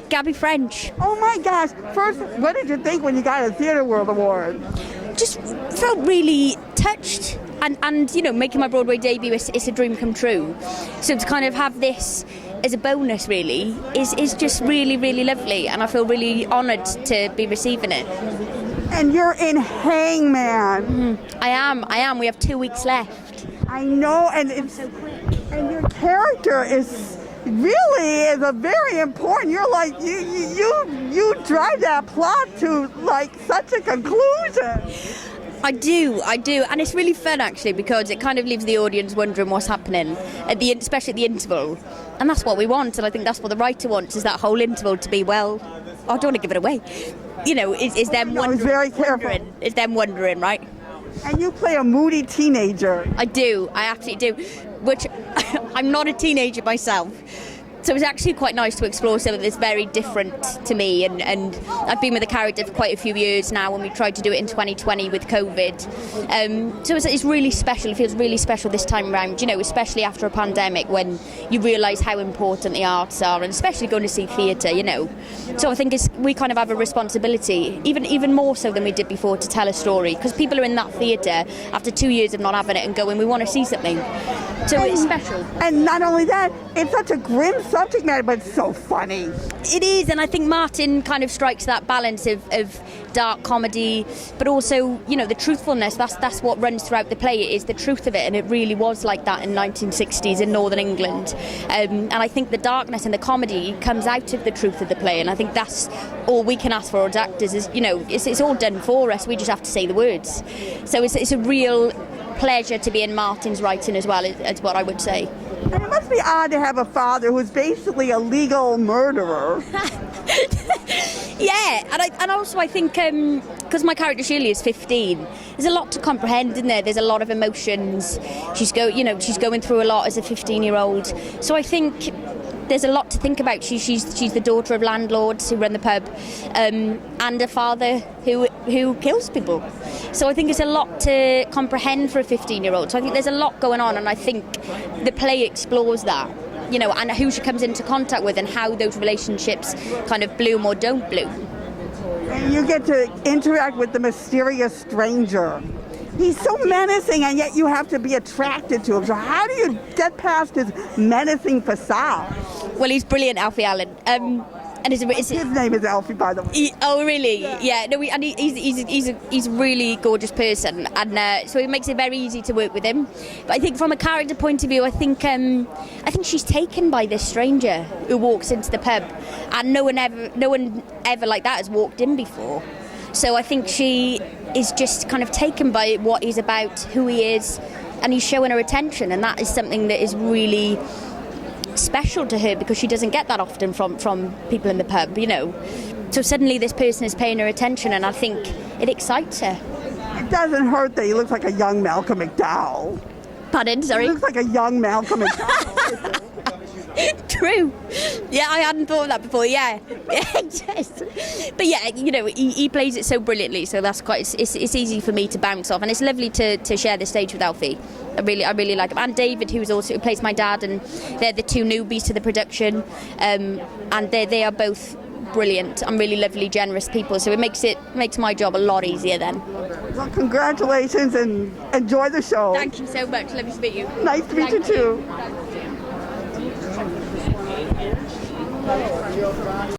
Gaby French. Oh my gosh. First, what did you think when you got a Theatre World Award? Just felt really touched. And you know, making my Broadway debut, it's a dream come true. So to kind of have this as a bonus, really, is just really, really lovely. And I feel really honoured to be receiving it. And you're in Hangmen. I am. We have 2 weeks left. I know, and it's So quick. and your character is a very important. You're like you drive that plot to like such a conclusion. I do, and it's really fun actually because it kind of leaves the audience wondering what's happening especially at the interval, and that's what we want, and I think that's what the writer wants, is that whole interval to be I don't want to give it away. You know, is them wondering. It's very careful. Is them wondering, right? And you play a moody teenager. I do, I absolutely do, which I'm not a teenager myself. So it was actually quite nice to explore something that's very different to me, and I've been with the character for quite a few years now, and we tried to do it in 2020 with COVID. So it's really special. It feels really special this time around, you know, especially after a pandemic when you realise how important the arts are, and especially going to see theatre, you know. So I think we kind of have a responsibility, even more so than we did before, to tell a story, because people are in that theatre after 2 years of not having it and going, we want to see something. So it's special. And not only that, it's such a grim subject matter, but it's so funny. It is, and I think Martin kind of strikes that balance of dark comedy, but also, you know, the truthfulness. That's what runs throughout the play. It is the truth of it, and it really was like that in 1960s in Northern England. And I think the darkness and the comedy comes out of the truth of the play, and I think that's all we can ask for as actors is, you know, it's all done for us. We just have to say the words. So it's a real pleasure to be in Martin's writing as well, is what I would say. And it must be odd to have a father who's basically a legal murderer. Yeah, and also I think because my character Shirley is 15, there's a lot to comprehend in there. There's a lot of emotions. She's going through a lot as a 15-year-old. So I think there's a lot to think about. She's the daughter of landlords who run the pub, and a father who kills people. So I think it's a lot to comprehend for a 15-year-old. So I think there's a lot going on, and I think the play explores that, you know, and who she comes into contact with and how those relationships kind of bloom or don't bloom. And you get to interact with the mysterious stranger. He's so menacing, and yet you have to be attracted to him. So how do you get past his menacing facade? Well, he's brilliant, Alfie Allen. And his name is Alfie, by the way. Oh, really? Yeah. No, he's a really gorgeous person, and so it makes it very easy to work with him. But I think from a character point of view, I think she's taken by this stranger who walks into the pub, and no one ever like that has walked in before. So I think she is just kind of taken by what he's about, who he is, and he's showing her attention, and that is something that is really special to her, because she doesn't get that often from people in the pub, you know. So suddenly this person is paying her attention, and I think it excites her. It doesn't hurt that he looks like a young Malcolm McDowell. Pardon, sorry? He looks like a young Malcolm McDowell. True. Yeah, I hadn't thought of that before. Yeah. Yes. But yeah, you know, he plays it so brilliantly, so that's quite. It's easy for me to bounce off, and it's lovely to share the stage with Alfie. I really like him, and David, who plays my dad, and they're the two newbies to the production, and they are both brilliant and really lovely, generous people. So it makes my job a lot easier then. Well, congratulations, and enjoy the show. Thank you so much. Lovely to meet you. Nice to meet you too.